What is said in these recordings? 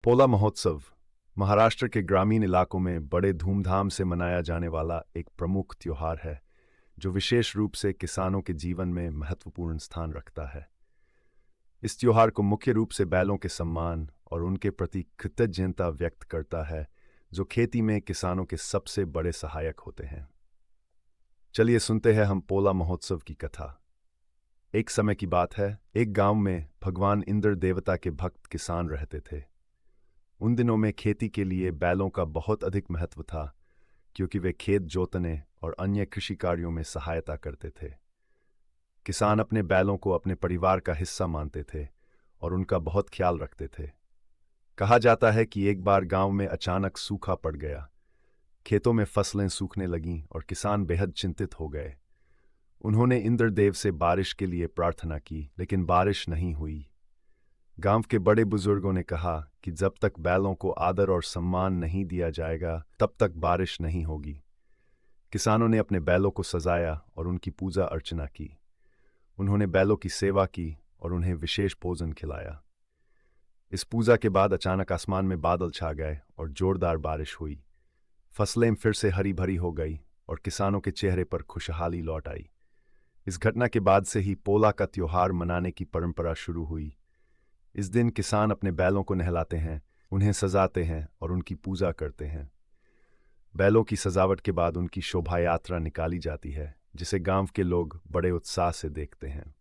पोला महोत्सव महाराष्ट्र के ग्रामीण इलाकों में बड़े धूमधाम से मनाया जाने वाला एक प्रमुख त्योहार है जो विशेष रूप से किसानों के जीवन में महत्वपूर्ण स्थान रखता है। इस त्योहार को मुख्य रूप से बैलों के सम्मान और उनके प्रति कृतज्ञता व्यक्त करता है जो खेती में किसानों के सबसे बड़े सहायक होते हैं। चलिए सुनते हैं हम पोला महोत्सव की कथा। एक समय की बात है, एक गांव में भगवान इंद्र देवता के भक्त किसान रहते थे। उन दिनों में खेती के लिए बैलों का बहुत अधिक महत्व था क्योंकि वे खेत जोतने और अन्य कृषि कार्यों में सहायता करते थे। किसान अपने बैलों को अपने परिवार का हिस्सा मानते थे और उनका बहुत ख्याल रखते थे। कहा जाता है कि एक बार गांव में अचानक सूखा पड़ गया। खेतों में फसलें सूखने लगीं और किसान बेहद चिंतित हो गए। उन्होंने इंद्रदेव से बारिश के लिए प्रार्थना की, लेकिन बारिश नहीं हुई। गांव के बड़े बुजुर्गों ने कहा कि जब तक बैलों को आदर और सम्मान नहीं दिया जाएगा तब तक बारिश नहीं होगी। किसानों ने अपने बैलों को सजाया और उनकी पूजा अर्चना की। उन्होंने बैलों की सेवा की और उन्हें विशेष भोजन खिलाया। इस पूजा के बाद अचानक आसमान में बादल छा गए और जोरदार बारिश हुई। फसलें फिर से हरी भरी हो गई और किसानों के चेहरे पर खुशहाली लौट आई। इस घटना के बाद से ही पोला का त्योहार मनाने की परंपरा शुरू हुई। इस दिन किसान अपने बैलों को नहलाते हैं, उन्हें सजाते हैं और उनकी पूजा करते हैं। बैलों की सजावट के बाद उनकी शोभा यात्रा निकाली जाती है, जिसे गांव के लोग बड़े उत्साह से देखते हैं।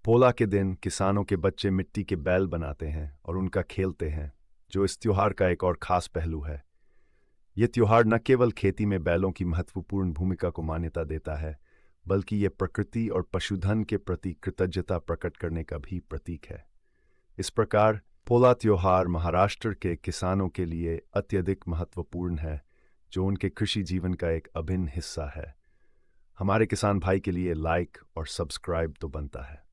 पोला के दिन किसानों के बच्चे मिट्टी के बैल बनाते हैं और उनका खेलते हैं, जो इस त्योहार का एक और खास पहलू है। यह त्योहार न केवल खेती में बैलों की महत्वपूर्ण भूमिका को मान्यता देता है, बल्कि यह प्रकृति और पशुधन के प्रति कृतज्ञता प्रकट करने का भी प्रतीक है। इस प्रकार पोला त्योहार महाराष्ट्र के किसानों के लिए अत्यधिक महत्वपूर्ण है, जो उनके कृषि जीवन का एक अभिन्न हिस्सा है। हमारे किसान भाई के लिए लाइक और सब्सक्राइब तो बनता है।